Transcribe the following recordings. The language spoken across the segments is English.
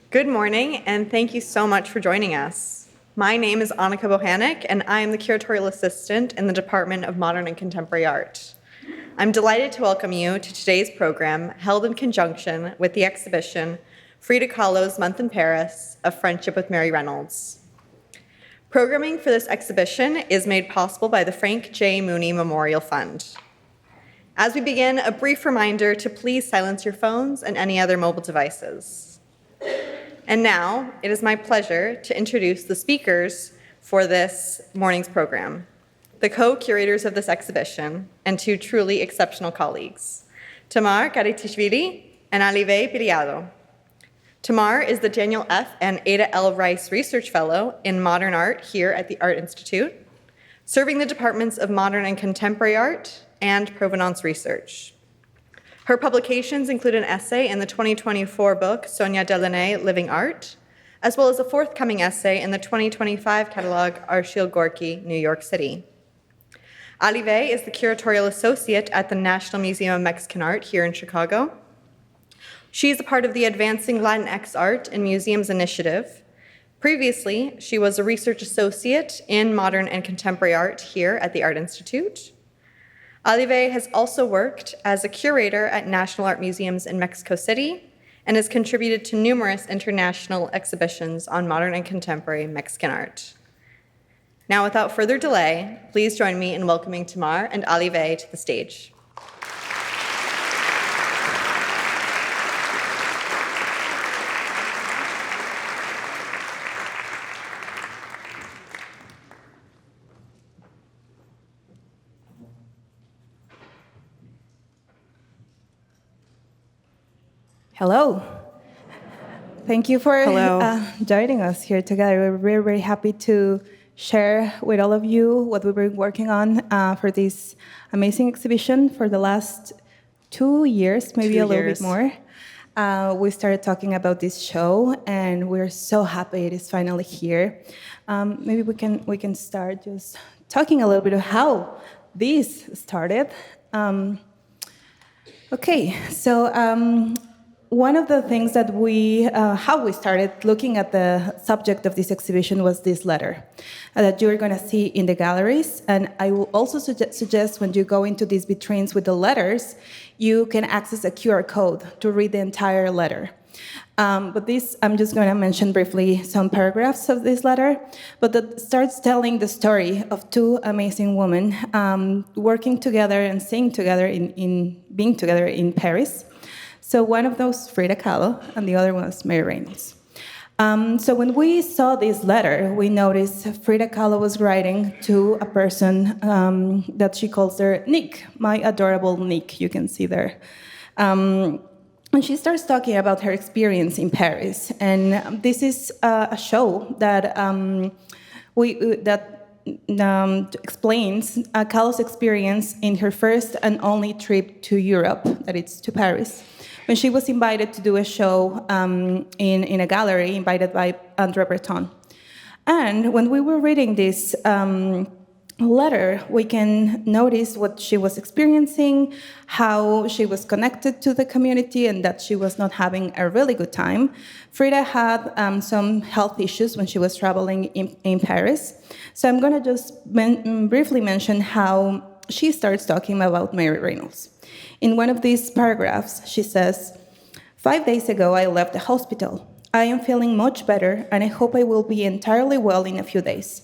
Good morning, and thank you so much for joining us. My name is Annika Bohanek, and I am the curatorial assistant in the Department of Modern and Contemporary Art. I'm delighted to welcome you to today's program, held in conjunction with the exhibition Frida Kahlo's Month in Paris, A Friendship with Mary Reynolds. Programming for this exhibition is made possible by the Frank J. Mooney Memorial Fund. As we begin, a brief reminder to please silence your phones and any other mobile devices. And now, it is my pleasure to introduce the speakers for this morning's program, the co-curators of this exhibition, and two truly exceptional colleagues, Tamar Kharatishvili and Alivé Piliado. Tamar is the Daniel F. and Ada L. Rice Research Fellow in Modern Art here at the Art Institute, serving the departments of Modern and Contemporary Art and Provenance Research. Her publications include an essay in the 2024 book Sonia Delaunay, Living Art, as well as a forthcoming essay in the 2025 catalog Arshil Gorky, New York City. Alivé is the curatorial associate at the National Museum of Mexican Art here in Chicago. She is a part of the Advancing Latinx Art in Museums initiative. Previously, she was a research associate in modern and contemporary art here at the Art Institute. Alivé has also worked as a curator at National Art Museums in Mexico City and has contributed to numerous international exhibitions on modern and contemporary Mexican art. Now, without further delay, please join me in welcoming Tamar and Alivé to the stage. Hello. Thank you for joining us here together. We're very, very happy to share with all of you what we've been working on for this amazing exhibition for the last 2 years, maybe a little bit more. We started talking about this show, and we're so happy it is finally here. Maybe we can start just talking a little bit of how this started. One of the things that how we started looking at the subject of this exhibition was this letter that you're going to see in the galleries. And I will also suggest when you go into these vitrines with the letters, you can access a QR code to read the entire letter. I'm just going to mention briefly some paragraphs of this letter, but that starts telling the story of two amazing women working together and staying together being together in Paris. So one of those, Frida Kahlo, and the other was Mary Reynolds. So when we saw this letter, we noticed Frida Kahlo was writing to a person that she calls her Nick, my adorable Nick, you can see there. And she starts talking about her experience in Paris. And this is a show that explains Kahlo's experience in her first and only trip to Europe, that is to Paris, when she was invited to do a show in a gallery invited by André Breton. And when we were reading this letter, we can notice what she was experiencing, how she was connected to the community, and that she was not having a really good time. Frida had some health issues when she was traveling in Paris. So I'm going to just briefly mention how she starts talking about Mary Reynolds. In one of these paragraphs, she says, 5 days ago, I left the hospital. I am feeling much better, and I hope I will be entirely well in a few days.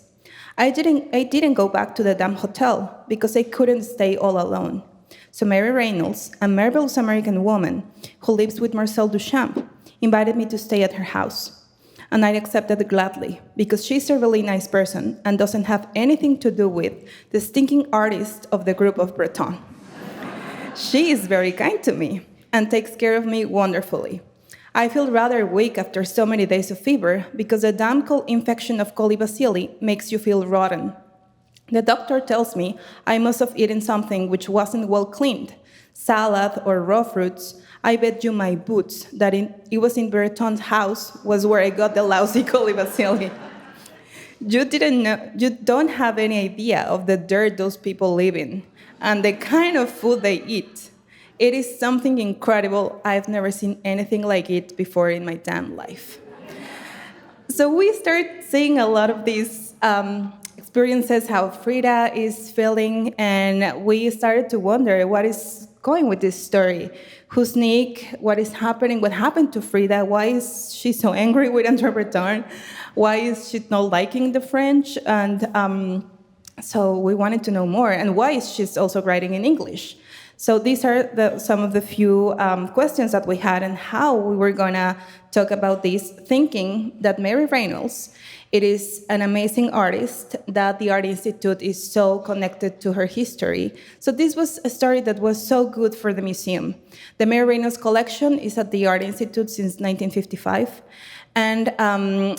I didn't go back to the damn hotel because I couldn't stay all alone. So Mary Reynolds, a marvelous American woman who lives with Marcel Duchamp, invited me to stay at her house. And I accepted gladly because she's a really nice person and doesn't have anything to do with the stinking artist of the group of Breton. She is very kind to me and takes care of me wonderfully. I feel rather weak after so many days of fever because a damn cold infection of coli bacilli makes you feel rotten. The doctor tells me I must have eaten something which wasn't well cleaned, salad or raw fruits. I bet you my boots that it was in Breton's house was where I got the lousy coli bacilli. You don't have any idea of the dirt those people live in and the kind of food they eat. It is something incredible. I've never seen anything like it before in my damn life. So we start seeing a lot of these experiences, how Frida is feeling, and we started to wonder what is going with this story. Who's Nick? What is happening? What happened to Frida? Why is she so angry with Andre Breton? Why is she not liking the French? And so we wanted to know more. And why is she also writing in English? So these are some of the few questions that we had and how we were going to talk about this, thinking that Mary Reynolds, it is an amazing artist, that the Art Institute is so connected to her history. So this was a story that was so good for the museum. The Mary Reynolds Collection is at the Art Institute since 1955. And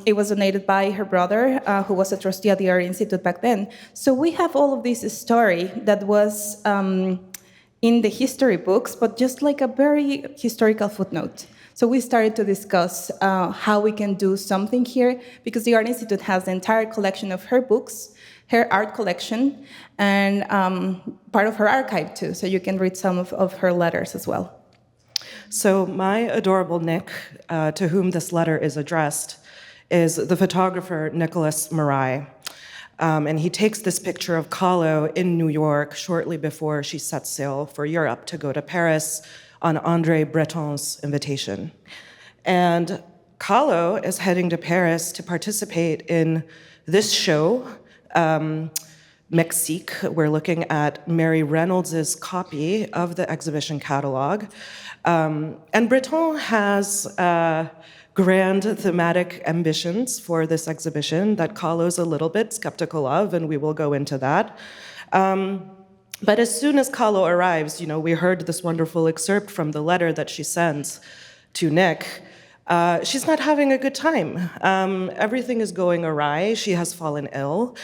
it was donated by her brother, who was a trustee at the Art Institute back then. So we have all of this story that was in the history books, but just like a very historical footnote. So we started to discuss how we can do something here, because the Art Institute has the entire collection of her books, her art collection, and part of her archive too, so you can read some of her letters as well. So my adorable Nick, to whom this letter is addressed, is the photographer Nicholas Marai. And he takes this picture of Kahlo in New York shortly before she sets sail for Europe to go to Paris on Andre Breton's invitation. And Kahlo is heading to Paris to participate in this show, Mexique. We're looking at Mary Reynolds' copy of the exhibition catalog. And Breton has grand thematic ambitions for this exhibition that Kahlo's a little bit skeptical of, and we will go into that. But as soon as Kahlo arrives, we heard this wonderful excerpt from the letter that she sends to Nick. She's not having a good time. Everything is going awry. She has fallen ill.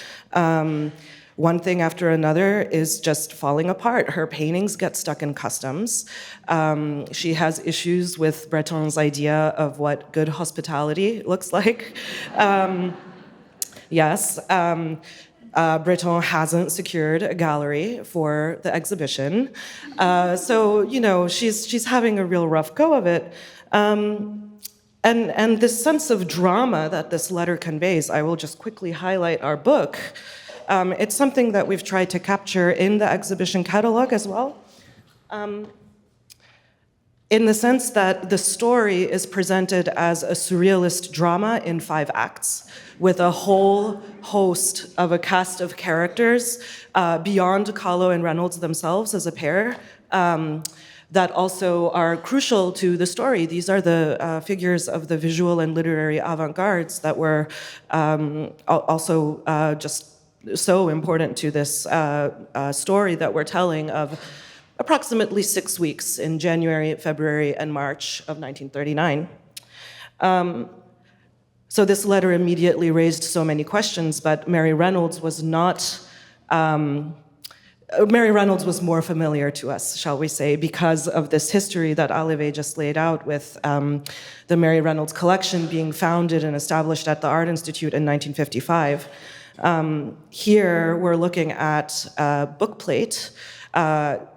One thing after another is just falling apart. Her paintings get stuck in customs. She has issues with Breton's idea of what good hospitality looks like. Breton hasn't secured a gallery for the exhibition. So, she's having a real rough go of it. And this sense of drama that this letter conveys, I will just quickly highlight our book. It's something that we've tried to capture in the exhibition catalog as well, in the sense that the story is presented as a surrealist drama in 5 acts, with a whole host of a cast of characters beyond Kahlo and Reynolds themselves as a pair, that also are crucial to the story. These are the figures of the visual and literary avant-gardes that were also just so important to this story that we're telling of approximately 6 weeks in January, February, and March of 1939. So this letter immediately raised so many questions, but Mary Reynolds was not, Mary Reynolds was more familiar to us, shall we say, because of this history that Alivé just laid out with the Mary Reynolds Collection being founded and established at the Art Institute in 1955. Here, we're looking at a bookplate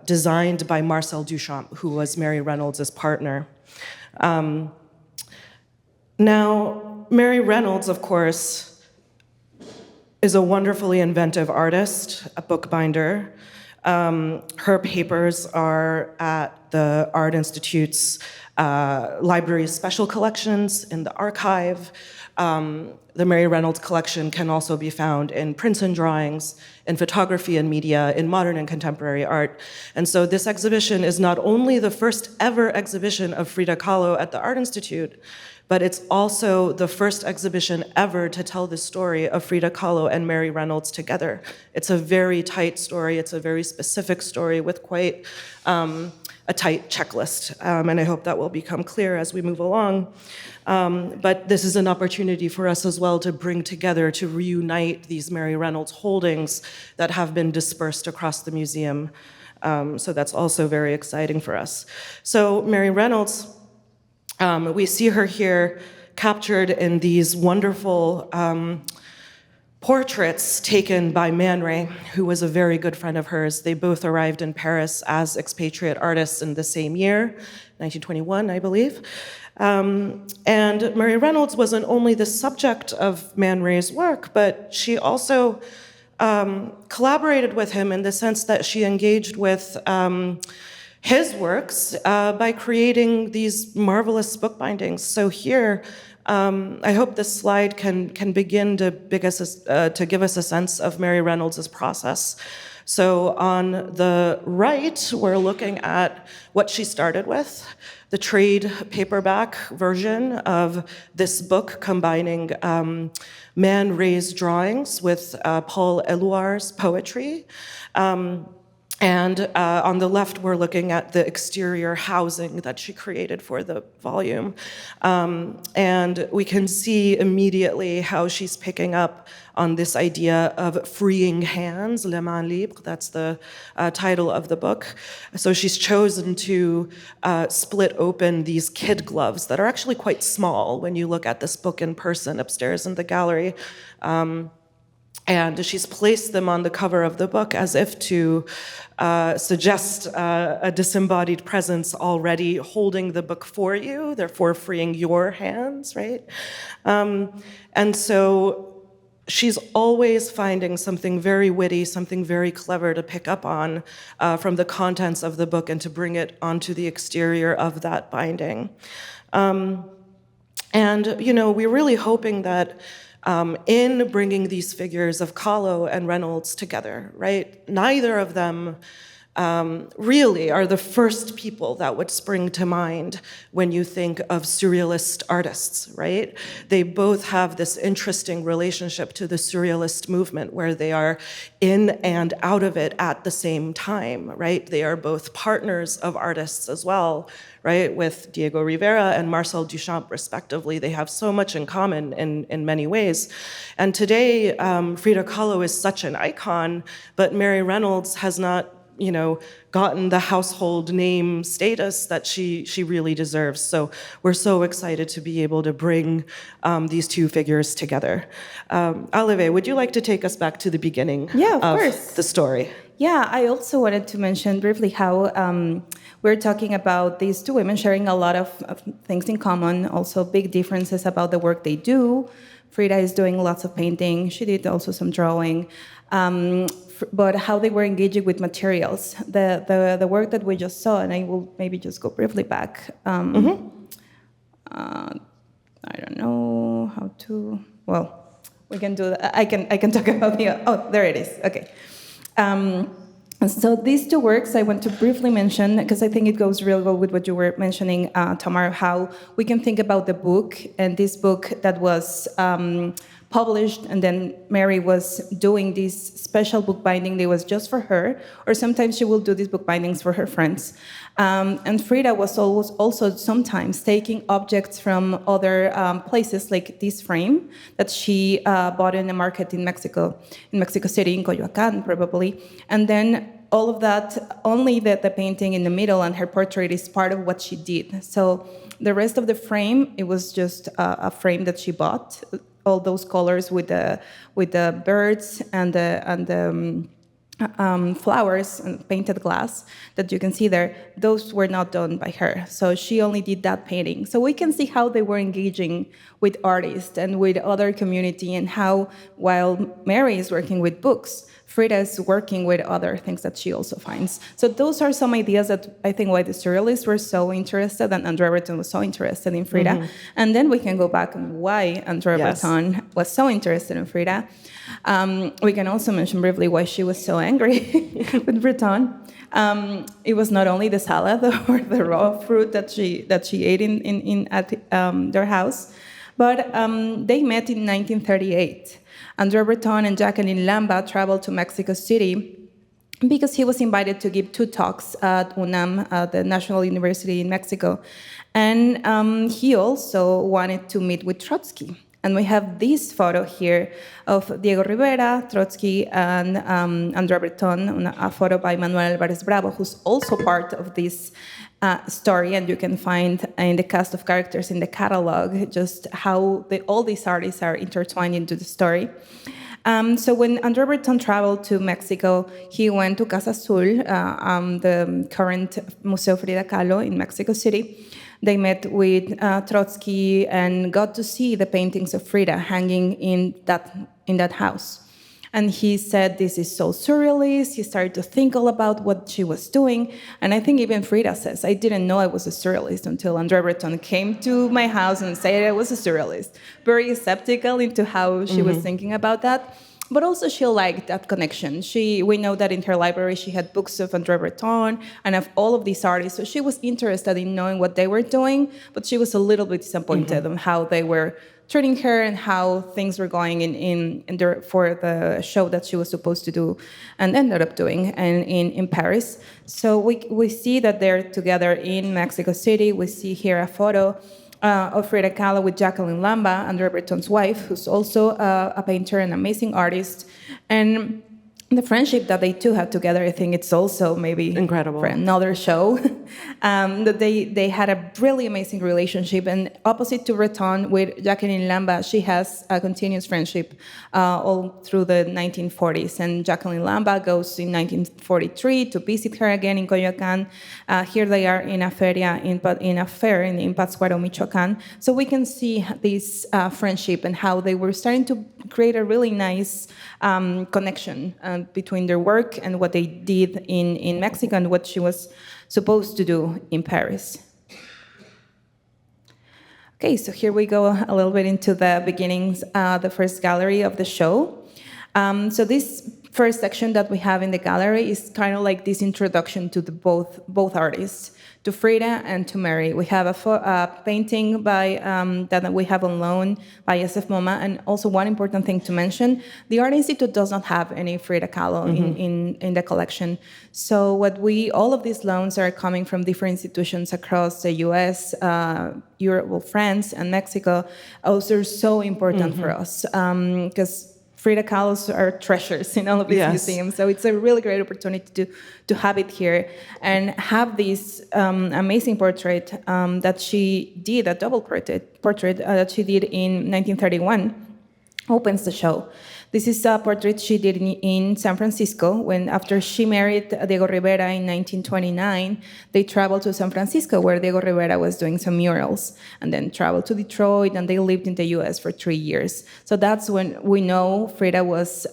designed by Marcel Duchamp, who was Mary Reynolds' partner. Now, Mary Reynolds, of course, is a wonderfully inventive artist, a bookbinder. Her papers are at the Art Institute's library's special collections in the archive. The Mary Reynolds Collection can also be found in prints and drawings, in photography and media, in modern and contemporary art. And so this exhibition is not only the first ever exhibition of Frida Kahlo at the Art Institute, but it's also the first exhibition ever to tell the story of Frida Kahlo and Mary Reynolds together. It's a very tight story. It's a very specific story with quite a tight checklist. And I hope that will become clear as we move along. But this is an opportunity for us as well to bring together, to reunite these Mary Reynolds holdings that have been dispersed across the museum. So that's also very exciting for us. So Mary Reynolds, we see her here captured in these wonderful portraits taken by Man Ray, who was a very good friend of hers. They both arrived in Paris as expatriate artists in the same year, 1921, I believe. And Mary Reynolds wasn't only the subject of Man Ray's work, but she also collaborated with him in the sense that she engaged with his works by creating these marvelous bookbindings. So here, I hope this slide can begin to give us a sense of Mary Reynolds' process. So on the right, we're looking at what she started with, the trade paperback version of this book combining Man Ray's drawings with Paul Éluard's poetry. And on the left, we're looking at the exterior housing that she created for the volume. And we can see immediately how she's picking up on this idea of freeing hands, les mains libres, that's the title of the book. So she's chosen to split open these kid gloves that are actually quite small when you look at this book in person upstairs in the gallery. And she's placed them on the cover of the book as if to suggest a disembodied presence already holding the book for you, therefore freeing your hands, right? And so she's always finding something very witty, something very clever to pick up on from the contents of the book and to bring it onto the exterior of that binding. And, we're really hoping that in bringing these figures of Kahlo and Reynolds together, right? Neither of them really are the first people that would spring to mind when you think of surrealist artists, right? They both have this interesting relationship to the surrealist movement where they are in and out of it at the same time, right? They are both partners of artists as well, right? With Diego Rivera and Marcel Duchamp, respectively. They have so much in common in many ways. And today, Frida Kahlo is such an icon, but Mary Reynolds has not gotten the household name status that she really deserves. So we're so excited to be able to bring these two figures together. Alivé, would you like to take us back to the beginning of course. The story? Yeah, I also wanted to mention briefly how we're talking about these two women sharing a lot of things in common, also big differences about the work they do. Frida is doing lots of painting. She did also some drawing. But how they were engaging with materials. The work that we just saw, and I will maybe just go briefly back. I don't know how to. Well, we can do that. I can talk about the. Oh, there it is. Okay. So these two works I want to briefly mention because I think it goes really well with what you were mentioning, Tamar. How we can think about the book and this book that was. Published, and then Mary was doing this special bookbinding that was just for her, or sometimes she will do these bookbindings for her friends. And Frida was always also sometimes taking objects from other places, like this frame that she bought in a market in Mexico City, in Coyoacán, probably. And then all of that, only the painting in the middle and her portrait is part of what she did. So the rest of the frame, it was just a frame that she bought. All those colors with the birds and the flowers and painted glass that you can see there, those were not done by her. So she only did that painting. So we can see how they were engaging with artists and with other community, and how while Mary is working with books, Frida is working with other things that she also finds. So those are some ideas that I think why the surrealists were so interested and Andrea Breton was so interested in Frida. Mm-hmm. And then we can go back on why Andrea Breton was so interested in Frida. We can also mention briefly why she was so angry with Breton. It was not only the salad or the raw fruit that she ate at their house, but they met in 1938. Andrea Breton and Jacqueline Lamba traveled to Mexico City because he was invited to give 2 talks at UNAM, the National University in Mexico. And he also wanted to meet with Trotsky. And we have this photo here of Diego Rivera, Trotsky, and Andrea Breton, a photo by Manuel Álvarez Bravo, who's also part of this story, and you can find in the cast of characters in the catalog just how all these artists are intertwined into the story. So when André Breton traveled to Mexico, he went to Casa Azul, the current Museo Frida Kahlo in Mexico City. They met with Trotsky and got to see the paintings of Frida hanging in that house. And he said, this is so surrealist. He started to think all about what she was doing. And I think even Frida says, I didn't know I was a surrealist until André Breton came to my house and said I was a surrealist. Very skeptical into how she was thinking about that. But also she liked that connection. We know that in her library she had books of André Breton and of all of these artists. So she was interested in knowing what they were doing, but she was a little bit disappointed on how they were treating her and how things were going for the show that she was supposed to do and ended up doing in Paris. So we see that they're together in Mexico City. We see here a photo of Frida Kahlo with Jacqueline Lamba, André Breton's wife, who's also a painter and amazing artist. And the friendship that they two had together, I think it's also maybe incredible for another show. That they had a really amazing relationship. And opposite to Breton, with Jacqueline Lamba, she has a continuous friendship all through the 1940s. And Jacqueline Lamba goes in 1943 to visit her again in Coyoacán. Here they are in a fair in Pátzcuaro, Michoacán. So we can see this friendship and how they were starting to create a really nice connection between their work and what they did in Mexico and what she was supposed to do in Paris. Okay, so here we go a little bit into the beginnings, the first gallery of the show. So this first section that we have in the gallery is kind of like this introduction to both artists, to Frida and to Mary. We have a painting by that we have on loan by SF MoMA, and also one important thing to mention, the Art Institute does not have any Frida Kahlo in the collection. So all of these loans are coming from different institutions across the US, Europe, France, and Mexico. Also, are so important for us because Frida Kahlo's are treasures in all of these museums. So it's a really great opportunity to have it here and have this amazing portrait that she did, a double portrait that she did in 1931, opens the show. This is a portrait she did in San Francisco after she married Diego Rivera in 1929. They traveled to San Francisco where Diego Rivera was doing some murals, and then traveled to Detroit, and they lived in the US for 3 years. So that's when we know Frida was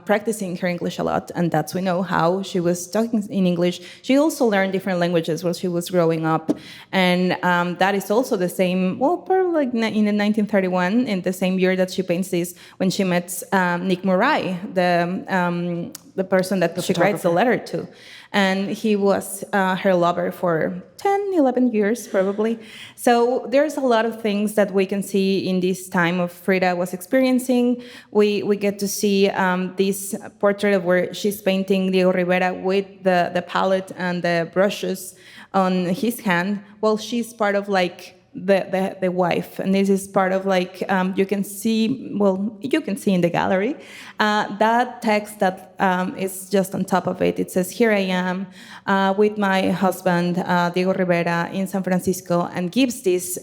practicing her English a lot, and that's when we know how she was talking in English. She also learned different languages while she was growing up, and that is also the same, probably like in 1931, in the same year that she paints this, when she met Nick Murray, the person that she writes the letter to. And he was her lover for 10, 11 years, probably. So there's a lot of things that we can see in this time of Frida was experiencing. We get to see this portrait of where she's painting Diego Rivera with the palette and the brushes on his hand, while she's part of like the wife, and this is part of like you can see in the gallery that text that is just on top of it. It says, "Here I am with my husband Diego Rivera in San Francisco," and gives this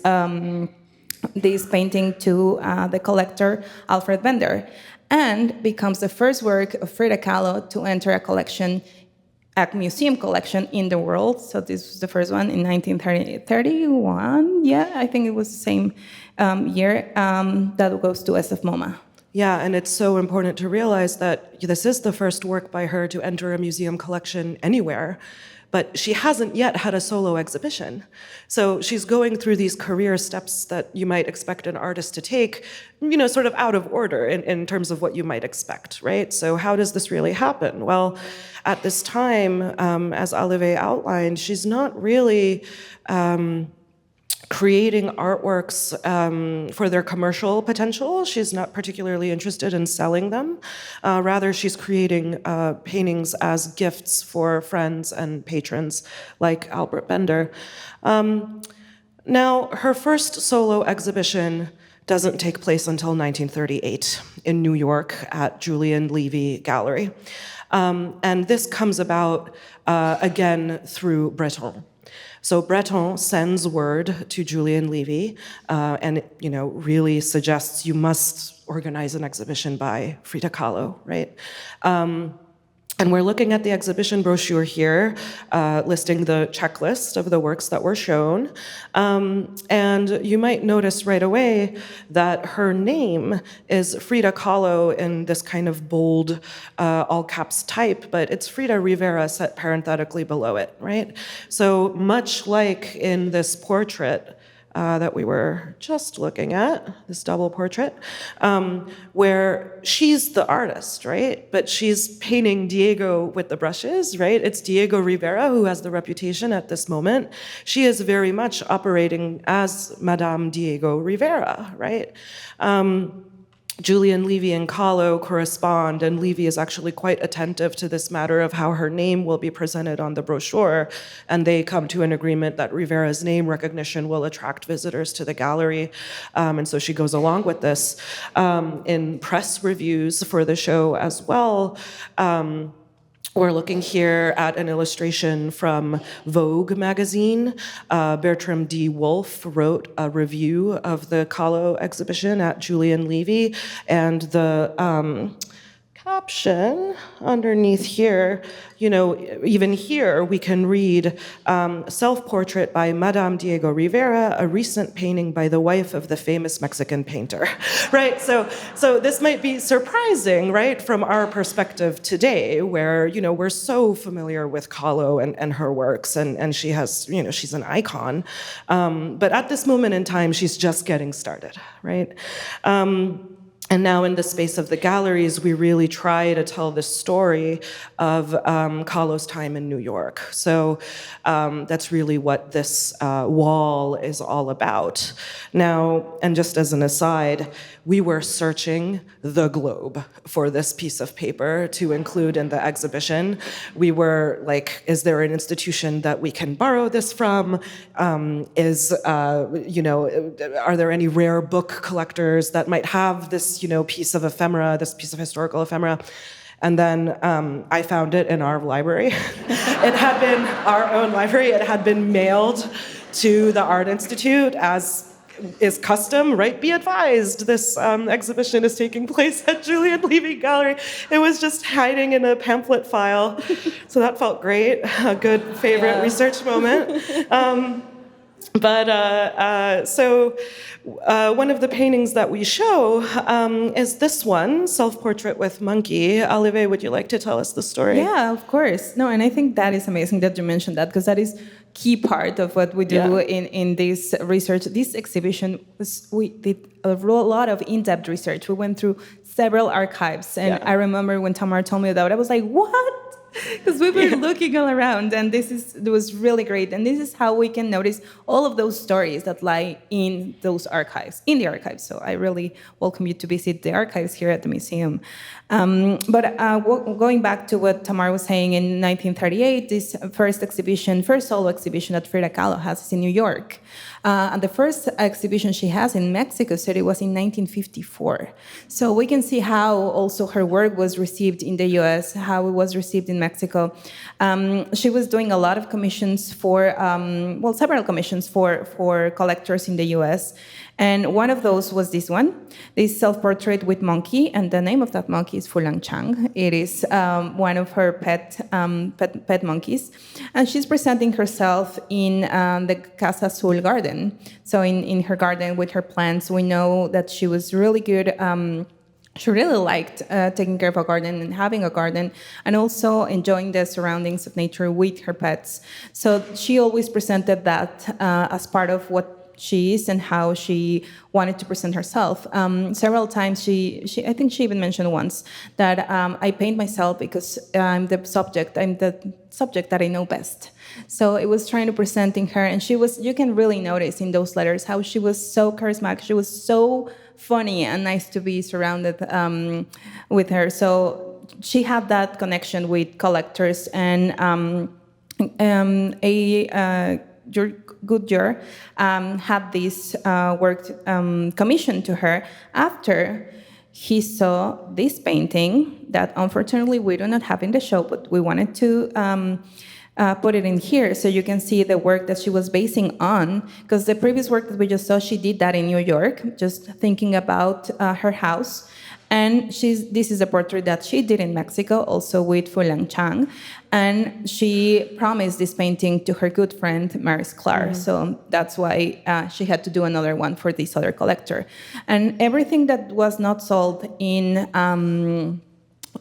painting to the collector Alfred Bender, and becomes the first work of Frida Kahlo to enter a museum collection in the world. So this was the first one in 1931. Yeah, I think it was the same year that goes to SF MoMA. Yeah, and it's so important to realize that this is the first work by her to enter a museum collection anywhere, but she hasn't yet had a solo exhibition. So she's going through these career steps that you might expect an artist to take, sort of out of order in terms of what you might expect, right? So how does this really happen? Well, at this time, as Alivé outlined, she's not really creating artworks for their commercial potential. She's not particularly interested in selling them. Rather, she's creating paintings as gifts for friends and patrons like Albert Bender. Now, her first solo exhibition doesn't take place until 1938 in New York at Julian Levy Gallery. And this comes about, again, through Breton. So Breton sends word to Julian Levy, and really suggests you must organize an exhibition by Frida Kahlo, right? And we're looking at the exhibition brochure here, listing the checklist of the works that were shown. And you might notice right away that her name is Frida Kahlo in this kind of bold, all caps type, but it's Frida Rivera set parenthetically below it, right? So much like in this portrait, that we were just looking at, this double portrait, where she's the artist, right? But she's painting Diego with the brushes, right? It's Diego Rivera who has the reputation at this moment. She is very much operating as Madame Diego Rivera, right? Julian Levy and Kahlo correspond, and Levy is actually quite attentive to this matter of how her name will be presented on the brochure, and they come to an agreement that Rivera's name recognition will attract visitors to the gallery, and so she goes along with this. In press reviews for the show as well, we're looking here at an illustration from Vogue magazine. Bertram D. Wolfe wrote a review of the Kahlo exhibition at Julian Levy, and the caption underneath here, even here we can read self-portrait by Madame Diego Rivera, a recent painting by the wife of the famous Mexican painter, right? So this might be surprising, right, from our perspective today, where, we're so familiar with Kahlo and her works, and she has, she's an icon. But at this moment in time, she's just getting started, right? And now in the space of the galleries, we really try to tell the story of Kahlo's time in New York. So that's really what this wall is all about. Now, and just as an aside, we were searching the globe for this piece of paper to include in the exhibition. We were like, is there an institution that we can borrow this from? Are there any rare book collectors that might have this piece of ephemera, this piece of historical ephemera? And then I found it in our library. It had been our own library. It had been mailed to the Art Institute as is custom, right? Be advised, this exhibition is taking place at Julian Levy Gallery. It was just hiding in a pamphlet file. So that felt great, a good favorite research moment. So one of the paintings that we show is this one, Self-Portrait with Monkey. Alivé, would you like to tell us the story? Yeah, of course. No, and I think that is amazing that you mentioned that, because that is key part of what we do in this research. This exhibition, we did a lot of in-depth research. We went through several archives, and I remember when Tamar told me that, I was like, what? Because we were looking all around, and it was really great. And this is how we can notice all of those stories that lie in those archives, in the archives. So I really welcome you to visit the archives here at the museum. Going back to what Tamar was saying, in 1938, this first solo exhibition that Frida Kahlo has is in New York. And the first exhibition she has in Mexico City was in 1954. So we can see how also her work was received in the US, how it was received in Mexico. She was doing a lot of commissions for, several commissions for collectors in the US. And one of those was this one, this self-portrait with monkey, and the name of that monkey is Fulang Chang. It is one of her pet monkeys, and she's presenting herself in the Casa Azul garden. So in her garden with her plants, we know that she was really good. She really liked taking care of a garden and having a garden, and also enjoying the surroundings of nature with her pets. So she always presented that as part of what she is and how she wanted to present herself. Several times, I think she even mentioned once that I paint myself because I'm the subject that I know best. So it was trying to presenting her, and you can really notice in those letters how she was so charismatic. She was so funny and nice to be surrounded with her. So she had that connection with collectors, and Goodyear had this work commissioned to her after he saw this painting that unfortunately we do not have in the show, but we wanted to put it in here so you can see the work that she was basing on, because the previous work that we just saw, she did that in New York, just thinking about her house. And this is a portrait that she did in Mexico, also with Fuliang Chang. And she promised this painting to her good friend, Maris Clar. So that's why she had to do another one for this other collector. And everything that was not sold in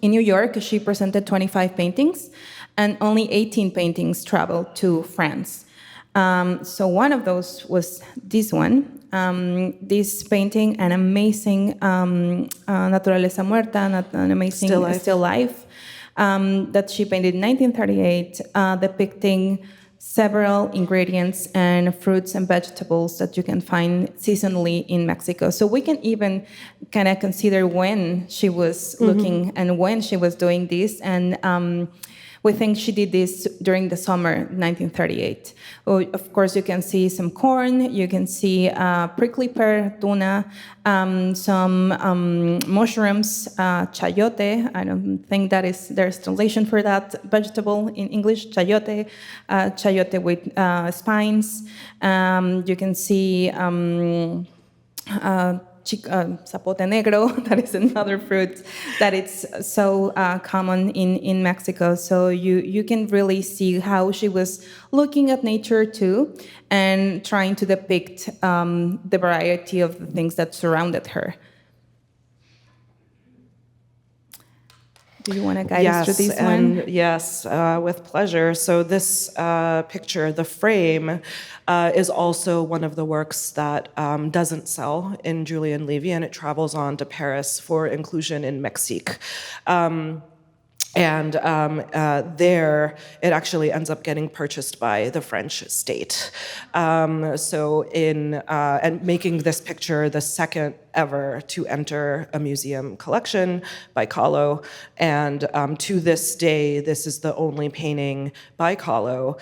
New York, she presented 25 paintings, and only 18 paintings traveled to France. So one of those was this one. This painting, an amazing Naturaleza Muerta, an amazing still life that she painted in 1938, depicting several ingredients and fruits and vegetables that you can find seasonally in Mexico. So we can even kind of consider when she was looking and when she was doing this. And we think she did this during the summer 1938. Of course, you can see some corn, you can see prickly pear, tuna, some mushrooms, chayote. I don't think there's translation for that vegetable in English, chayote, chayote with spines. You can see zapote negro, that is another fruit that it's so common in Mexico. So you can really see how she was looking at nature too and trying to depict the variety of the things that surrounded her. Do you want to guide us through this one? Yes, with pleasure. So this picture, the frame, is also one of the works that doesn't sell in Julian Levy, and it travels on to Paris for inclusion in Mexique. And there, it actually ends up getting purchased by the French state. And making this picture the second ever to enter a museum collection by Kahlo. And to this day, this is the only painting by Kahlo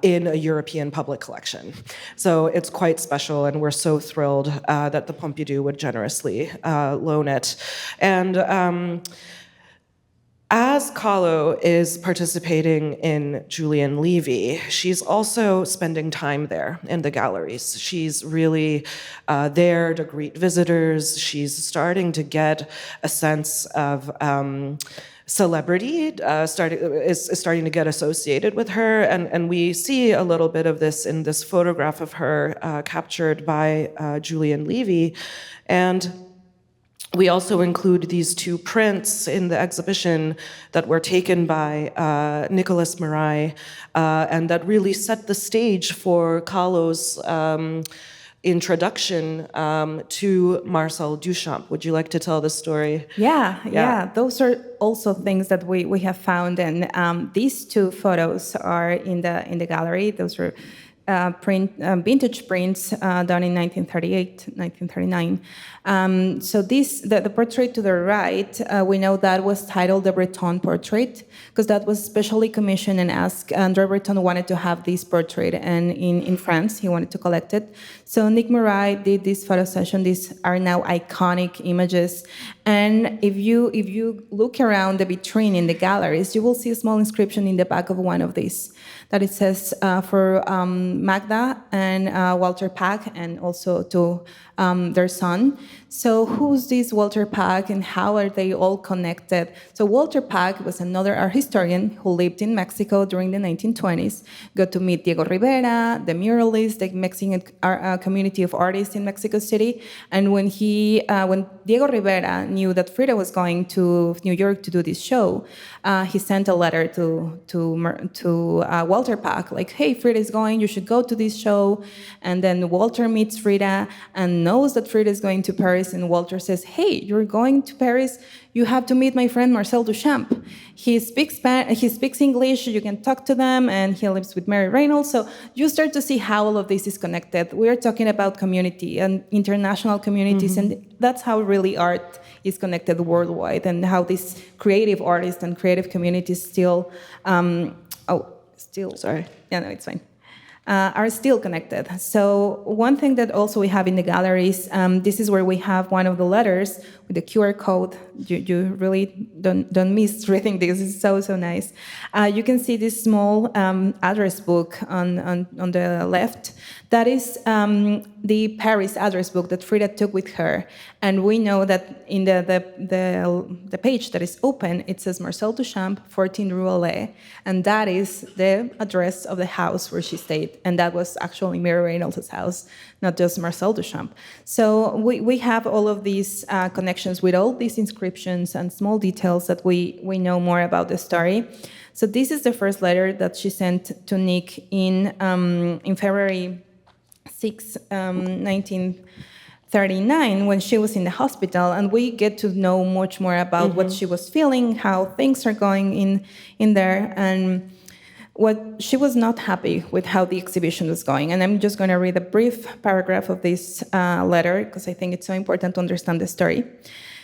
in a European public collection. So it's quite special, and we're so thrilled that the Pompidou would generously loan it. And as Kahlo is participating in Julian Levy, she's also spending time there in the galleries. She's really there to greet visitors. She's starting to get a sense of celebrity, is starting to get associated with her. And we see a little bit of this in this photograph of her captured by Julian Levy. And we also include these two prints in the exhibition that were taken by Nicolas Marais, and that really set the stage for Kahlo's introduction to Marcel Duchamp. Would you like to tell the story? Yeah. Those are also things that we have found, and these two photos are in the gallery. Those are vintage prints done in 1938, 1939. So the portrait to the right, we know that was titled the Breton portrait, because that was specially commissioned and asked. André Breton wanted to have this portrait, and in France, he wanted to collect it. So Nick Marais did this photo session. These are now iconic images. And if you look around the vitrine in the galleries, you will see a small inscription in the back of one of these that it says for Magda and Walter Pack, and also to their son. So who's this Walter Pack, and how are they all connected? So Walter Pack was another art historian who lived in Mexico during the 1920s, got to meet Diego Rivera, the muralist, the Mexican community of artists in Mexico City. And when Diego Rivera knew that Frida was going to New York to do this show, he sent a letter to Walter Pack, like, hey, Frida is going, you should go to this show. And then Walter meets Frida and knows that Frida is going to Paris, and Walter says, hey, you're going to Paris, you have to meet my friend Marcel Duchamp. He speaks English, you can talk to them, and he lives with Mary Reynolds. So you start to see how all of this is connected. We're talking about community and international communities, and that's how really art is connected worldwide, and how these creative artists and creative communities still, sorry. Yeah, no, it's fine. are still connected. So one thing that also we have in the galleries, this is where we have one of the letters with the QR code. You really don't miss reading this. It's so nice. You can see this small address book on the left. That is the Paris address book that Frida took with her. And we know that in the page that is open, it says Marcel Duchamp, 14 Rue Alivé. And that is the address of the house where she stayed. And that was actually Mary Reynolds' house, not just Marcel Duchamp. So we have all of these connections with all these inscriptions and small details that we know more about the story. So this is the first letter that she sent to Nick in February 6, 1939, when she was in the hospital, and we get to know much more about what she was feeling, how things are going in there, and what she was not happy with how the exhibition was going. And I'm just going to read a brief paragraph of this letter, because I think it's so important to understand the story.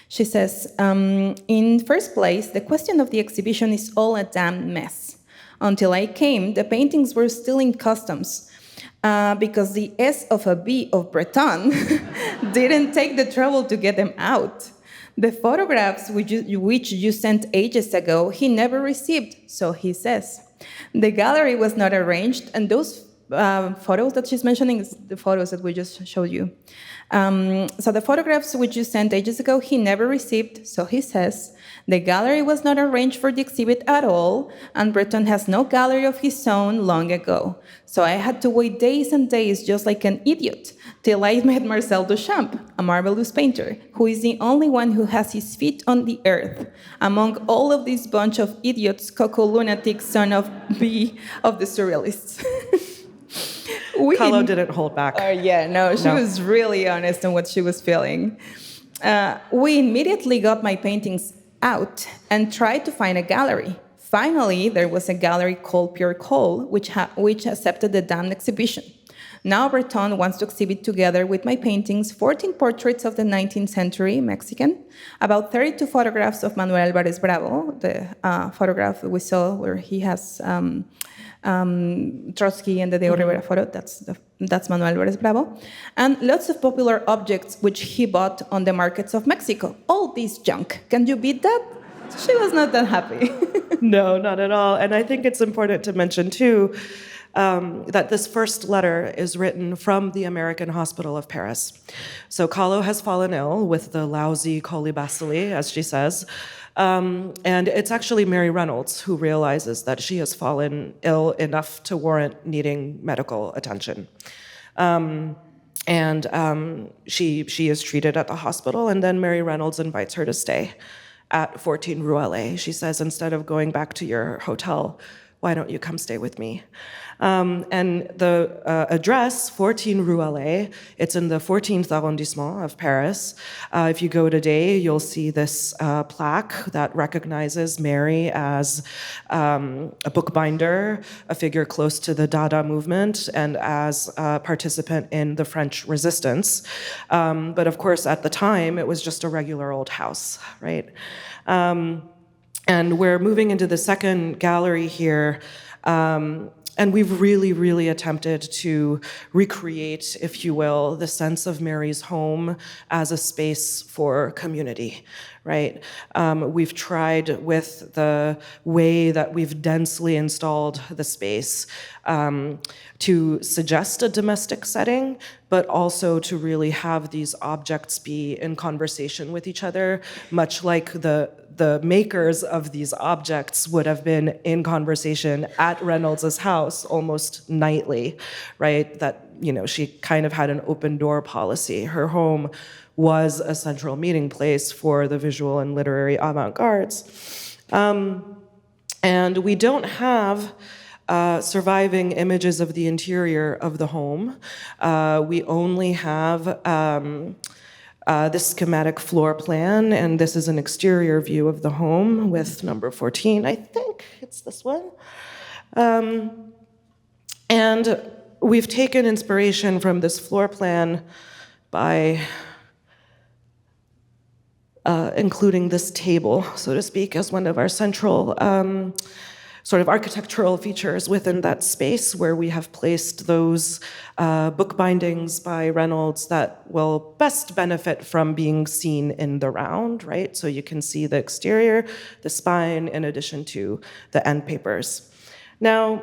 She says, in first place, the question of the exhibition is all a damn mess. Until I came, the paintings were still in customs, because the S of a B of Breton didn't take the trouble to get them out. The photographs which you sent ages ago, he never received, so he says. The gallery was not arranged, and those photos that she's mentioning is the photos that we just showed you. So the photographs which you sent ages ago, he never received, so he says. The gallery was not arranged for the exhibit at all, and Breton has no gallery of his own long ago. So I had to wait days and days, just like an idiot, till I met Marcel Duchamp, a marvelous painter, who is the only one who has his feet on the earth. Among all of this bunch of idiots, Coco lunatic son of B of the surrealists. Kahlo didn't hold back. She was really honest on what she was feeling. We immediately got my paintings out and tried to find a gallery. Finally, there was a gallery called Pure Coal, which accepted the damned exhibition. Now Breton wants to exhibit together with my paintings 14 portraits of the 19th century Mexican, about 32 photographs of Manuel Álvarez Bravo, the photograph we saw where he has Trotsky and the De Rivera photo, that's Manuel Álvarez Bravo, and lots of popular objects which he bought on the markets of Mexico. All this junk. Can you beat that? She was not that happy. No, not at all. And I think it's important to mention, too, that this first letter is written from the American Hospital of Paris. So Kahlo has fallen ill with the lousy colibacilly, as she says, and it's actually Mary Reynolds who realizes that she has fallen ill enough to warrant needing medical attention. She is treated at the hospital, and then Mary Reynolds invites her to stay at 14 Rue Alivé. She says, instead of going back to your hotel, why don't you come stay with me? And the address, 14 Rue Alivé, it's in the 14th arrondissement of Paris. If you go today, you'll see this plaque that recognizes Mary as a bookbinder, a figure close to the Dada movement, and as a participant in the French resistance. But of course, at the time, it was just a regular old house, right? And we're moving into the second gallery here. And we've really, really attempted to recreate, if you will, the sense of Mary's home as a space for community, right? We've tried with the way that we've densely installed the space to suggest a domestic setting, but also to really have these objects be in conversation with each other, much like the makers of these objects would have been in conversation at Reynolds' house almost nightly, right? That, you know, she kind of had an open door policy. Her home was a central meeting place for the visual and literary avant-gardes. And we don't have surviving images of the interior of the home. We only have this schematic floor plan, and this is an exterior view of the home with number 14. I think it's this one. And we've taken inspiration from this floor plan by including this table, so to speak, as one of our central sort of architectural features within that space where we have placed those book bindings by Reynolds that will best benefit from being seen in the round, right? So you can see the exterior, the spine, in addition to the end papers. Now,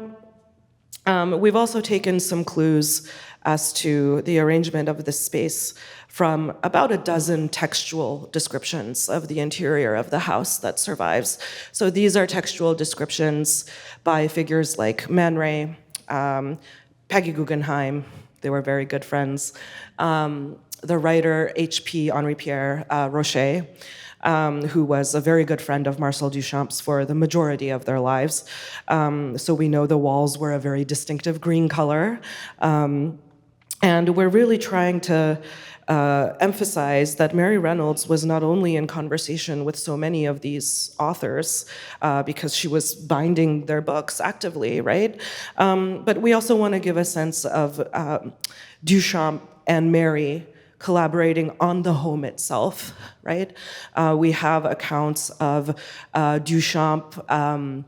we've also taken some clues as to the arrangement of this space from about a dozen textual descriptions of the interior of the house that survives. So these are textual descriptions by figures like Man Ray, Peggy Guggenheim, they were very good friends, the writer H.P. Henri Pierre Rocher, who was a very good friend of Marcel Duchamp's for the majority of their lives. So we know the walls were a very distinctive green color. And we're really trying to emphasize that Mary Reynolds was not only in conversation with so many of these authors, because she was binding their books actively, right? But we also want to give a sense of Duchamp and Mary collaborating on the home itself, right? We have accounts of Duchamp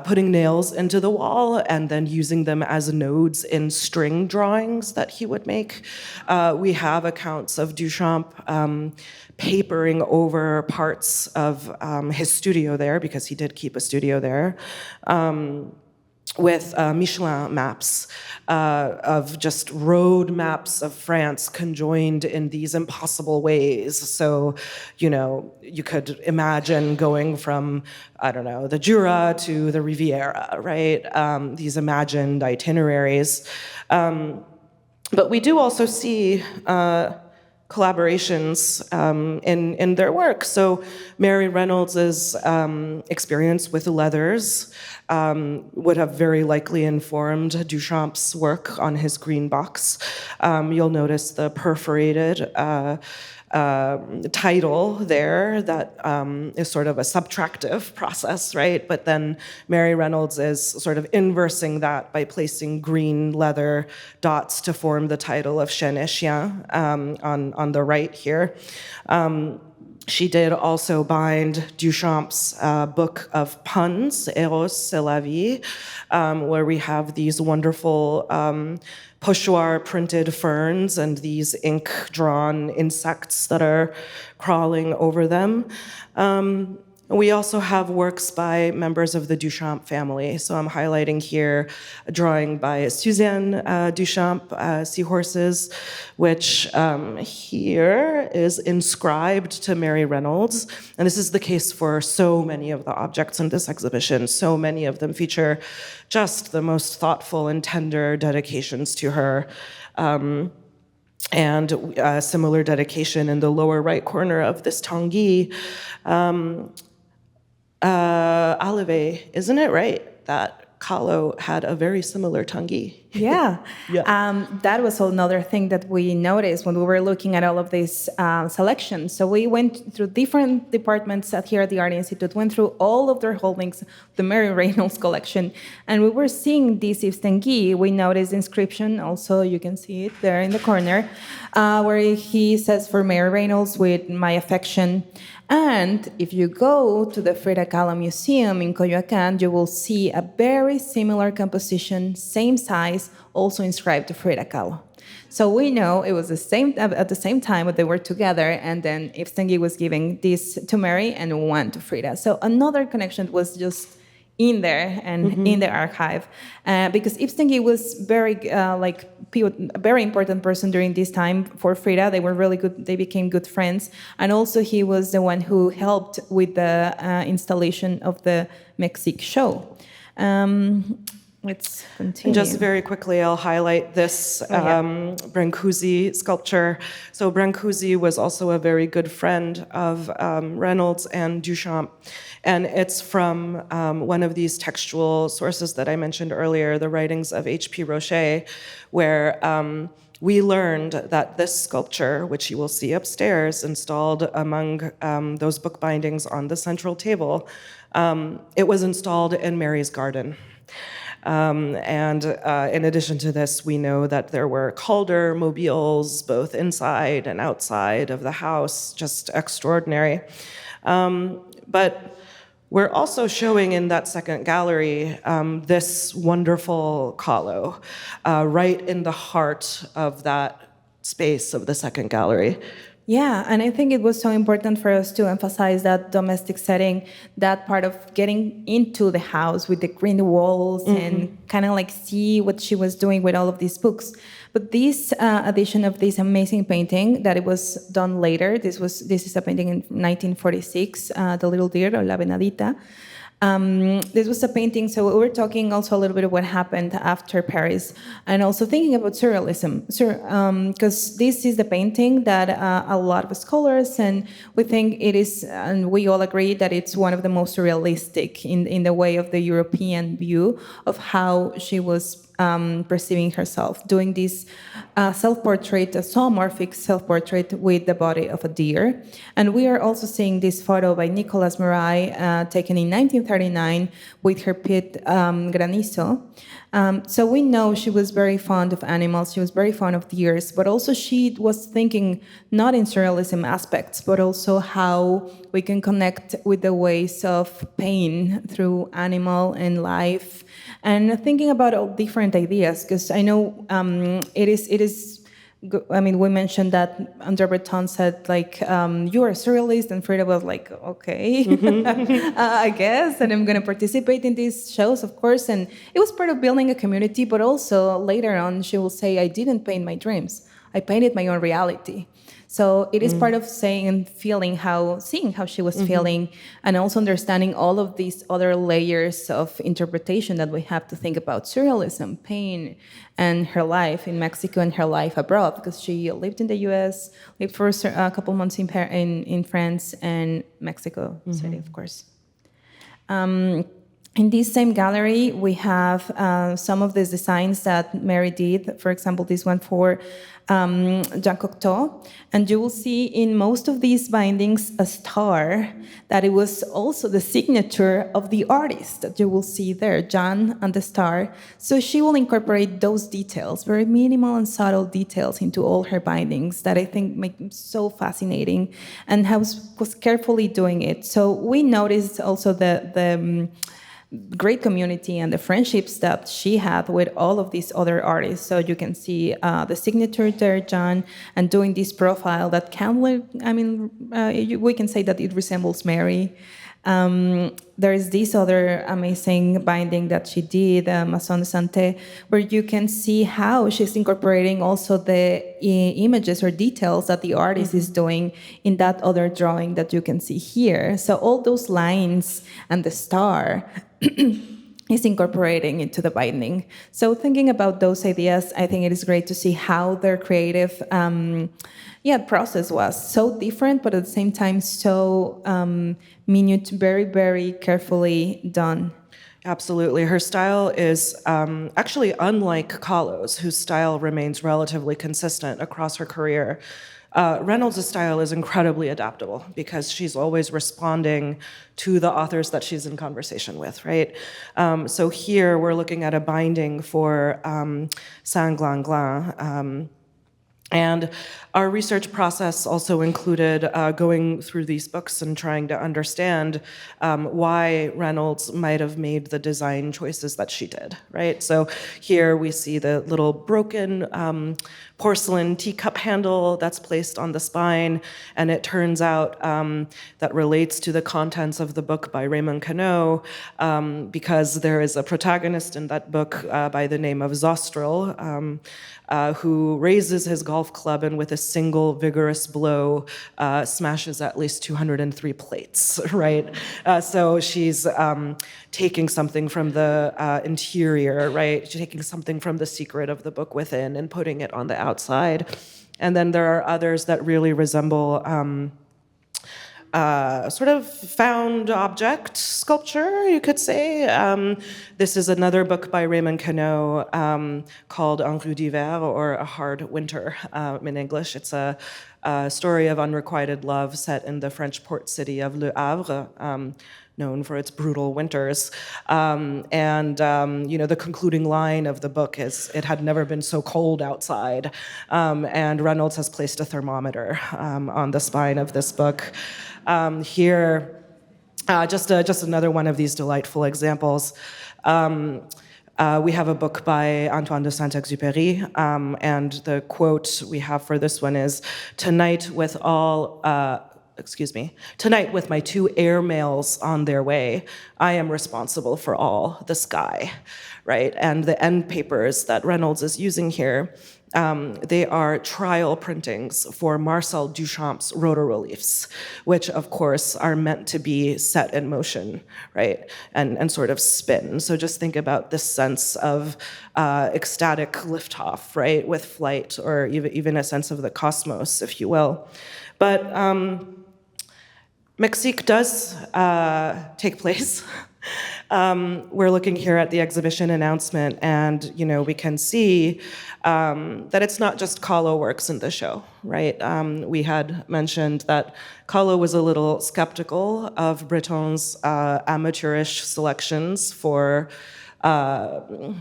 putting nails into the wall and then using them as nodes in string drawings that he would make. We have accounts of Duchamp papering over parts of his studio there, because he did keep a studio there, with Michelin maps of just road maps of France conjoined in these impossible ways. So, you could imagine going from, I don't know, the Jura to the Riviera, right? These imagined itineraries. But we do also see collaborations in their work. So Mary Reynolds' experience with leathers would have very likely informed Duchamp's work on his green box. You'll notice the perforated title there that is sort of a subtractive process, right? But then Mary Reynolds is sort of inversing that by placing green leather dots to form the title of Chien et Chien on the right here. She did also bind Duchamp's book of puns, Eros, c'est la vie, where we have these wonderful pochoir printed ferns and these ink-drawn insects that are crawling over them. We also have works by members of the Duchamp family. So I'm highlighting here a drawing by Suzanne Duchamp, Seahorses, which here is inscribed to Mary Reynolds. And this is the case for so many of the objects in this exhibition. So many of them feature just the most thoughtful and tender dedications to her. And a similar dedication in the lower right corner of this Tanguy. Alivé, isn't it right that Kahlo had a very similar Tanguy? Yeah. Yeah. That was another thing that we noticed when we were looking at all of these selections. So we went through different departments here at the Art Institute, went through all of their holdings, the Mary Reynolds Collection, and we were seeing this Yves Tanguy. We noticed inscription, also you can see it there in the corner, where he says, "For Mary Reynolds, with my affection." And if you go to the Frida Kahlo Museum in Coyoacán, you will see a very similar composition, same size, also inscribed to Frida Kahlo. So we know it was the same at the same time that they were together, and then Yves Tanguy was giving this to Mary and one to Frida. So another connection was just in there and in the archive, because Yves Tanguy was very a very important person during this time for Frida. They were really good. They became good friends, and also he was the one who helped with the installation of the Mexique show. Let's continue. Just very quickly, I'll highlight this Brancusi sculpture. So Brancusi was also a very good friend of Reynolds and Duchamp. And it's from one of these textual sources that I mentioned earlier, the writings of H.P. Rocher, where we learned that this sculpture, which you will see upstairs, installed among those book bindings on the central table, it was installed in Mary's garden. In addition to this, we know that there were Calder mobiles, both inside and outside of the house, just extraordinary. But We're also showing in that second gallery this wonderful Kahlo, right in the heart of that space of the second gallery. Yeah, and I think it was so important for us to emphasize that domestic setting, that part of getting into the house with the green walls and kind of like see what she was doing with all of these books. But this edition of this amazing painting that it was done later, this is a painting in 1946, The Little Deer or La Venadita. This was a painting, so we were talking also a little bit of what happened after Paris, and also thinking about surrealism, because this is the painting that a lot of scholars, and we think it is, and we all agree that it's one of the most realistic in the way of the European view of how she was perceiving herself, doing this self-portrait, a zoomorphic self-portrait with the body of a deer. And we are also seeing this photo by Nicolas Marais, taken in 1939 with her pet Granizo. So we know she was very fond of animals, she was very fond of deers, but also she was thinking not in surrealism aspects, but also how we can connect with the ways of pain through animal and life, and thinking about all different ideas, because I know it is. I mean, we mentioned that Andre Breton said, like, you are a surrealist, and Frida was like, okay, I guess, and I'm going to participate in these shows, of course, and it was part of building a community, but also later on she will say, I didn't paint my dreams, I painted my own reality. So it is part of saying and seeing how she was feeling, and also understanding all of these other layers of interpretation that we have to think about surrealism, pain, and her life in Mexico and her life abroad, because she lived in the U.S., lived for a couple months in France and Mexico City, of course. In this same gallery, we have some of these designs that Mary did. For example, this one for Jean Cocteau. And you will see in most of these bindings a star that it was also the signature of the artist that you will see there, Jean and the star. So she will incorporate those details, very minimal and subtle details, into all her bindings that I think make them so fascinating, and was carefully doing it. So we noticed also the great community and the friendships that she had with all of these other artists. So you can see the signature there, John, and doing this profile that we can say that it resembles Mary. There is this other amazing binding that she did, Maison de Santé, where you can see how she's incorporating also the images or details that the artist is doing in that other drawing that you can see here. So all those lines and the star is incorporating into the binding. So thinking about those ideas, I think it is great to see how their creative process was so different, but at the same time so minute, very, very carefully done. Absolutely. Her style is actually unlike Kahlo's, whose style remains relatively consistent across her career. Reynolds' style is incredibly adaptable because she's always responding to the authors that she's in conversation with, right? So here we're looking at a binding for Saint-Glinglan. And our research process also included going through these books and trying to understand why Reynolds might have made the design choices that she did, right? So here we see the little broken porcelain teacup handle that's placed on the spine, and it turns out that relates to the contents of the book by Raymond Queneau, because there is a protagonist in that book by the name of Zostrel, who raises his golf club and with a single vigorous blow smashes at least 203 plates, right? So she's taking something from the interior, right? She's taking something from the secret of the book within and putting it on the outside. And then there are others that really resemble sort of found object sculpture, you could say. This is another book by Raymond Queneau called Un rude hiver, or A Hard Winter in English. It's a story of unrequited love set in the French port city of Le Havre, known for its brutal winters. The concluding line of the book is, "It had never been so cold outside." And Reynolds has placed a thermometer on the spine of this book. Here, Just another one of these delightful examples. We have a book by Antoine de Saint-Exupéry, and the quote we have for this one is, Tonight with my 2 air mails on their way, I am responsible for all the sky," right? And the end papers that Reynolds is using here, they are trial printings for Marcel Duchamp's rotoreliefs, which of course are meant to be set in motion, right? And sort of spin. So just think about this sense of ecstatic liftoff, right? With flight, or even a sense of the cosmos, if you will. But Mexique does take place. We're looking here at the exhibition announcement, and we can see that it's not just Kahlo works in the show, right? We had mentioned that Kahlo was a little skeptical of Breton's amateurish selections for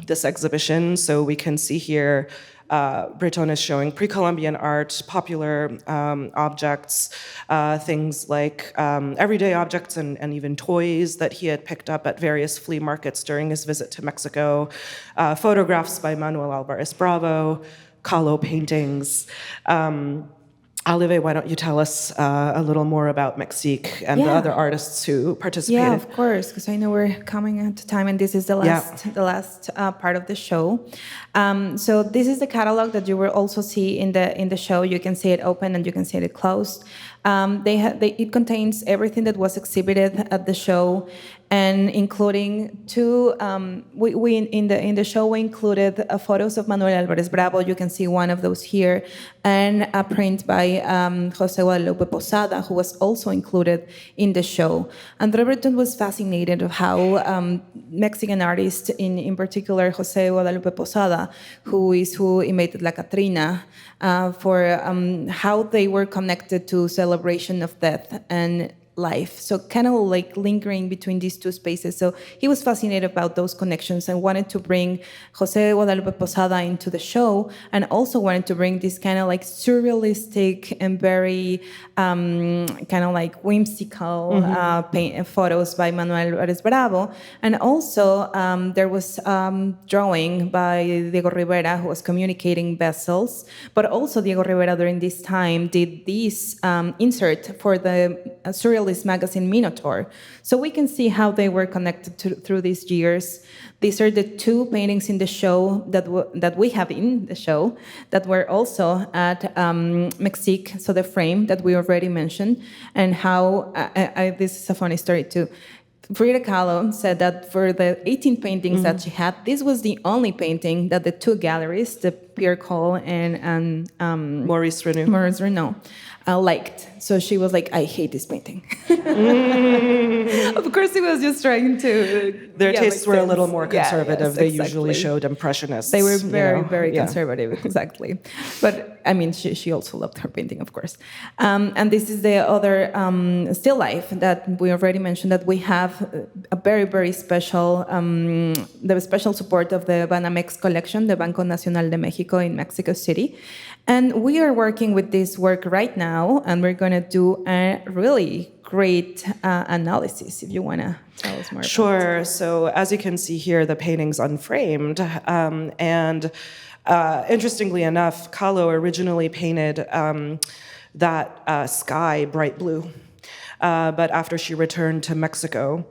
this exhibition, so we can see here Breton is showing pre-Columbian art, popular objects, things like everyday objects and even toys that he had picked up at various flea markets during his visit to Mexico, photographs by Manuel Alvarez Bravo, Kahlo paintings. Alivé, why don't you tell us a little more about Mexique and the other artists who participated? Yeah, of course, because I know we're coming into time, and this is the last part of the show. So this is the catalog that you will also see in the show. You can see it open and you can see it closed. It contains everything that was exhibited at the show, and including 2. In the show we included photos of Manuel Alvarez Bravo. You can see one of those here, and a print by José Guadalupe Posada, who was also included in the show. And Breton was fascinated of how Mexican artists, in particular José Guadalupe Posada, who invented La Catrina, for how they were connected to celebration of death and life. So kind of like lingering between these 2 spaces. So he was fascinated about those connections and wanted to bring José Guadalupe Posada into the show, and also wanted to bring this kind of like surrealistic and very kind of like whimsical photos by Manuel Alvarez Bravo. And also there was drawing by Diego Rivera, who was communicating vessels, but also Diego Rivera during this time did this insert for the surrealist magazine Minotaur. So we can see how they were connected through these years. These are the 2 paintings in the show that we have in the show that were also at Mexique. So the frame that we already mentioned, and how this is a funny story too. Frida Kahlo said that for the 18 paintings that she had, this was the only painting that the 2 galleries, the Pierre Cole and Maurice Renaud, liked. So she was like, I hate this painting. Of course, he was just trying to... Their tastes were a little more conservative. Yes, they usually showed impressionists. They were very conservative, exactly. But, I mean, she also loved her painting, of course. And this is the other still life that we already mentioned, that we have a very, very special, the special support of the Banamex collection, the Banco Nacional de Mexico in Mexico City. And we are working with this work right now, and we're going to do a really great analysis, if you want to tell us more. Sure. So as you can see here, the painting's unframed. And interestingly enough, Kahlo originally painted that sky bright blue. But after she returned to Mexico,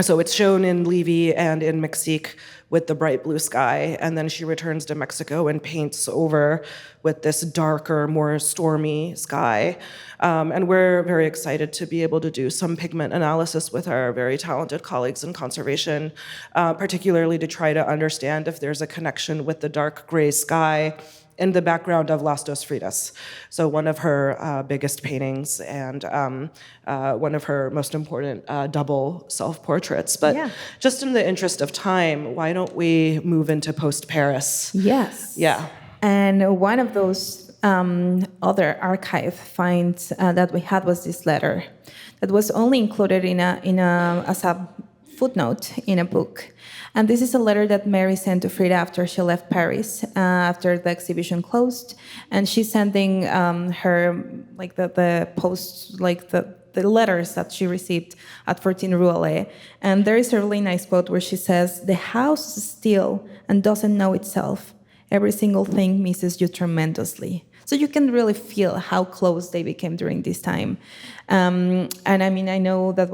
so it's shown in Levy and in Mexique with the bright blue sky, and then she returns to Mexico and paints over with this darker, more stormy sky. And we're very excited to be able to do some pigment analysis with our very talented colleagues in conservation, particularly to try to understand if there's a connection with the dark gray sky in the background of Las Dos Fridas. So one of her biggest paintings and one of her most important double self-portraits. But just in the interest of time, why don't we move into post-Paris? Yes. Yeah. And one of those other archive finds that we had was this letter that was only included as a footnote in a book. And this is a letter that Mary sent to Frida after she left Paris, after the exhibition closed. And she's sending her, like the post, like the the letters that she received at 14 Rue Allée. And there is a really nice quote where she says, "The house is still and doesn't know itself. Every single thing misses you tremendously." So you can really feel how close they became during this time. And I mean, I know that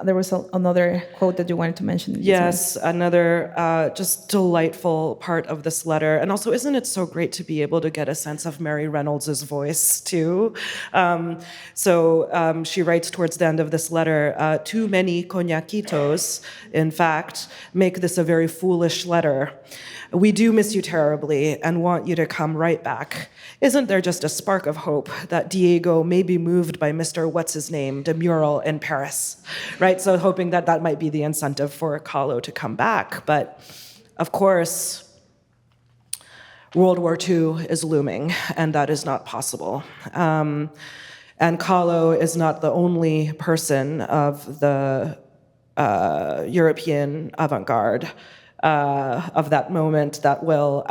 there was another quote that you wanted to mention. Yes, another just delightful part of this letter. And also, isn't it so great to be able to get a sense of Mary Reynolds' voice, too? She writes towards the end of this letter, "Too many coñacitos, in fact, make this a very foolish letter. We do miss you terribly and want you to come right back. Isn't there just a spark of hope that Diego may be moved by Mr. What's-His-Name, de Mural in Paris?" Right? So hoping that that might be the incentive for Kahlo to come back. But of course, World War II is looming, and that is not possible. And Kahlo is not the only person of the European avant-garde of that moment that will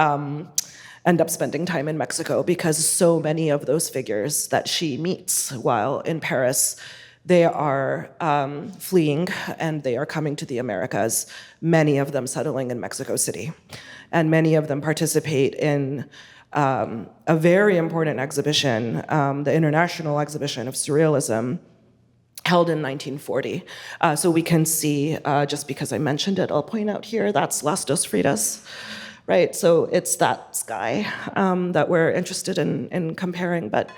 end up spending time in Mexico, because so many of those figures that she meets while in Paris, they are fleeing and they are coming to the Americas, many of them settling in Mexico City. And many of them participate in a very important exhibition, the International Exhibition of Surrealism, held in 1940. So we can see, just because I mentioned it, I'll point out here, that's Las Dos Fridas, right? So it's that sky that we're interested in comparing. But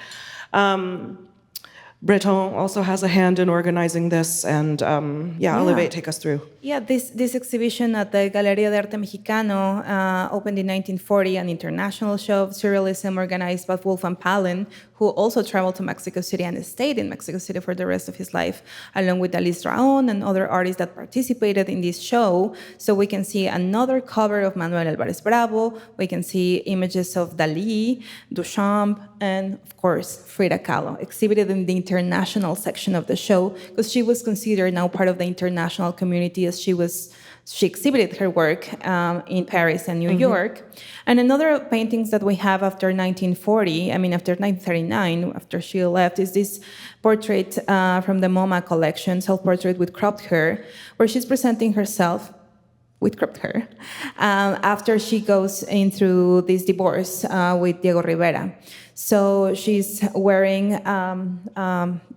Breton also has a hand in organizing this, and Alivé, take us through. Yeah, this exhibition at the Galería de Arte Mexicano opened in 1940, an international show of surrealism organized by Wolfgang Palen, who also traveled to Mexico City and stayed in Mexico City for the rest of his life, along with Alice Raon and other artists that participated in this show. So we can see another cover of Manuel Álvarez Bravo, we can see images of Dalí, Duchamp, and of course, Frida Kahlo, exhibited in the international section of the show, because she was considered now part of the international community, as she exhibited her work in Paris and New York. And another paintings that we have after 1939, after she left, is this portrait from the MoMA collection, self-portrait with cropped hair, where she's presenting herself with cropped hair after she goes in through this divorce with Diego Rivera. So she's wearing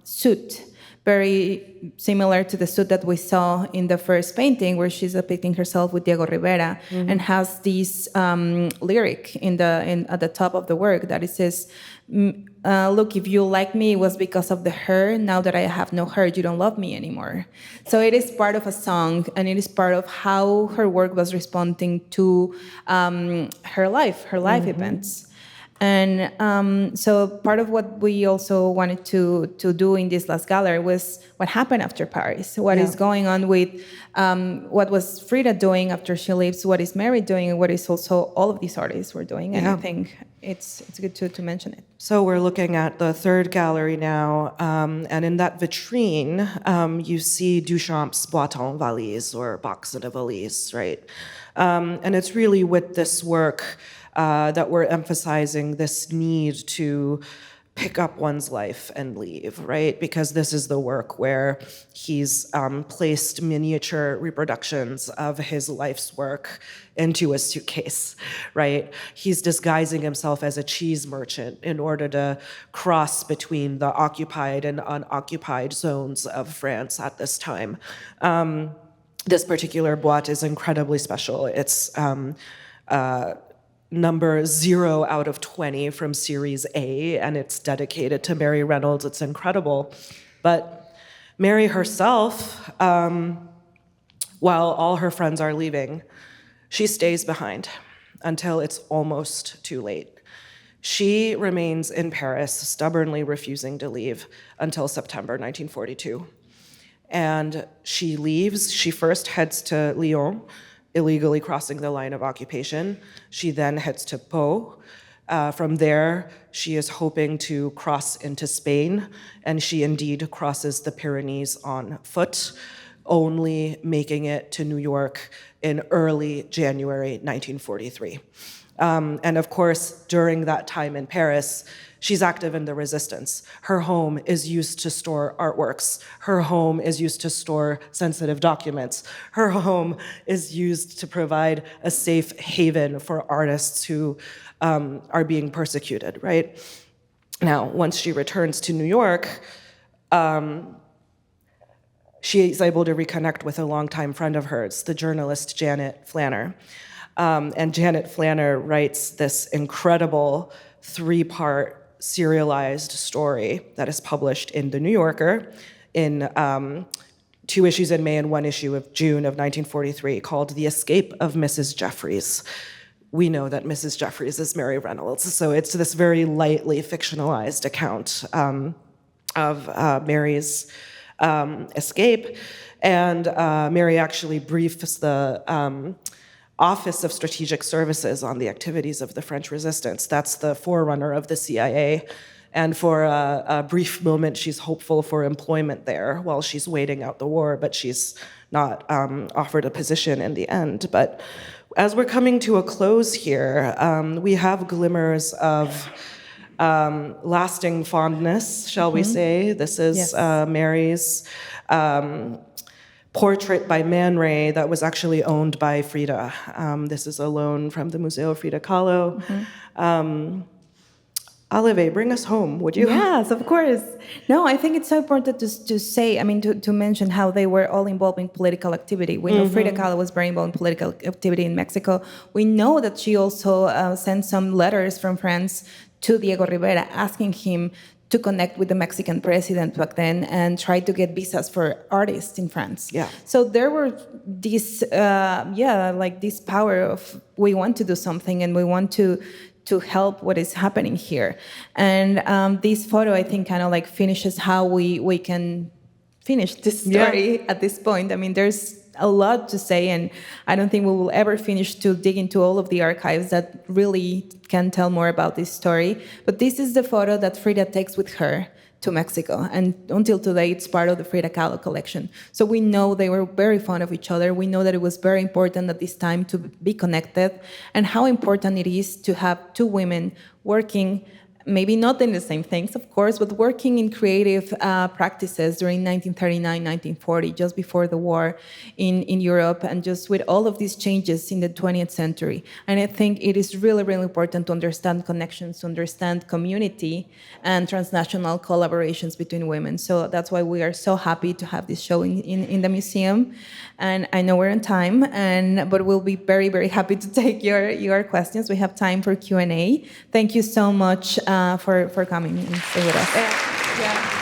suit, very similar to the suit that we saw in the first painting, where she's depicting herself with Diego Rivera, and has this lyric at the top of the work that it says, "Look, if you like me, it was because of the hair. Now that I have no hair, you don't love me anymore." So it is part of a song, and it is part of how her work was responding to her life events. And so part of what we also wanted to do in this last gallery was what happened after Paris, what is going on with what was Frida doing after she leaves, what is Mary doing, and what is also all of these artists were doing. And I think it's good to mention it. So we're looking at the third gallery now, and in that vitrine, you see Duchamp's boîte en valise, or box in a valise, right? And it's really with this work that we're emphasizing this need to pick up one's life and leave, right? Because this is the work where he's placed miniature reproductions of his life's work into a suitcase, right? He's disguising himself as a cheese merchant in order to cross between the occupied and unoccupied zones of France at this time. This particular boîte is incredibly special. It's number 0 out of 20 from Series A, and it's dedicated to Mary Reynolds. It's incredible. But Mary herself, while all her friends are leaving, she stays behind until it's almost too late. She remains in Paris, stubbornly refusing to leave until September 1942. And she leaves. She first heads to Lyon, illegally crossing the line of occupation. She then heads to Pau. From there, she is hoping to cross into Spain, and she indeed crosses the Pyrenees on foot, only making it to New York in early January 1943. And of course, during that time in Paris, she's active in the resistance. Her home is used to store artworks. Her home is used to store sensitive documents. Her home is used to provide a safe haven for artists who are being persecuted, right? Now, once she returns to New York, she is able to reconnect with a longtime friend of hers, the journalist Janet Flanner. And Janet Flanner writes this incredible 3-part serialized story that is published in The New Yorker in 2 issues in May and 1 issue of June of 1943 called The Escape of Mrs. Jeffries. We know that Mrs. Jeffries is Mary Reynolds, so it's this very lightly fictionalized account of Mary's escape. And Mary actually briefs the Office of Strategic Services on the activities of the French resistance. That's the forerunner of the CIA. And for a brief moment, she's hopeful for employment there while she's waiting out the war, but she's not offered a position in the end. But as we're coming to a close here, we have glimmers of lasting fondness, shall we say. This is Mary's portrait by Man Ray that was actually owned by Frida. This is a loan from the Museo Frida Kahlo. Alivé, bring us home, would you? Yes, of course. No, I think it's so important to say, I mean, to mention how they were all involved in political activity. We know Frida Kahlo was very involved in political activity in Mexico. We know that she also sent some letters from France to Diego Rivera asking him to connect with the Mexican president back then and try to get visas for artists in France. Yeah. So there were this, like this power of we want to do something and we want to help what is happening here. And this photo, I think, kind of like finishes how we can finish this story at this point. I mean, there's a lot to say, and I don't think we will ever finish to dig into all of the archives that really can tell more about this story. But this is the photo that Frida takes with her to Mexico, and until today, it's part of the Frida Kahlo collection. So we know they were very fond of each other. We know that it was very important at this time to be connected, and how important it is to have 2 women working, maybe not in the same things, of course, but working in creative practices during 1939, 1940, just before the war in Europe, and just with all of these changes in the 20th century. And I think it is really, really important to understand connections, to understand community and transnational collaborations between women. So that's why we are so happy to have this show in the museum. And I know we're on time, but we'll be very, very happy to take your questions. We have time for Q&A. Thank you so much for coming and stay with us. Yeah.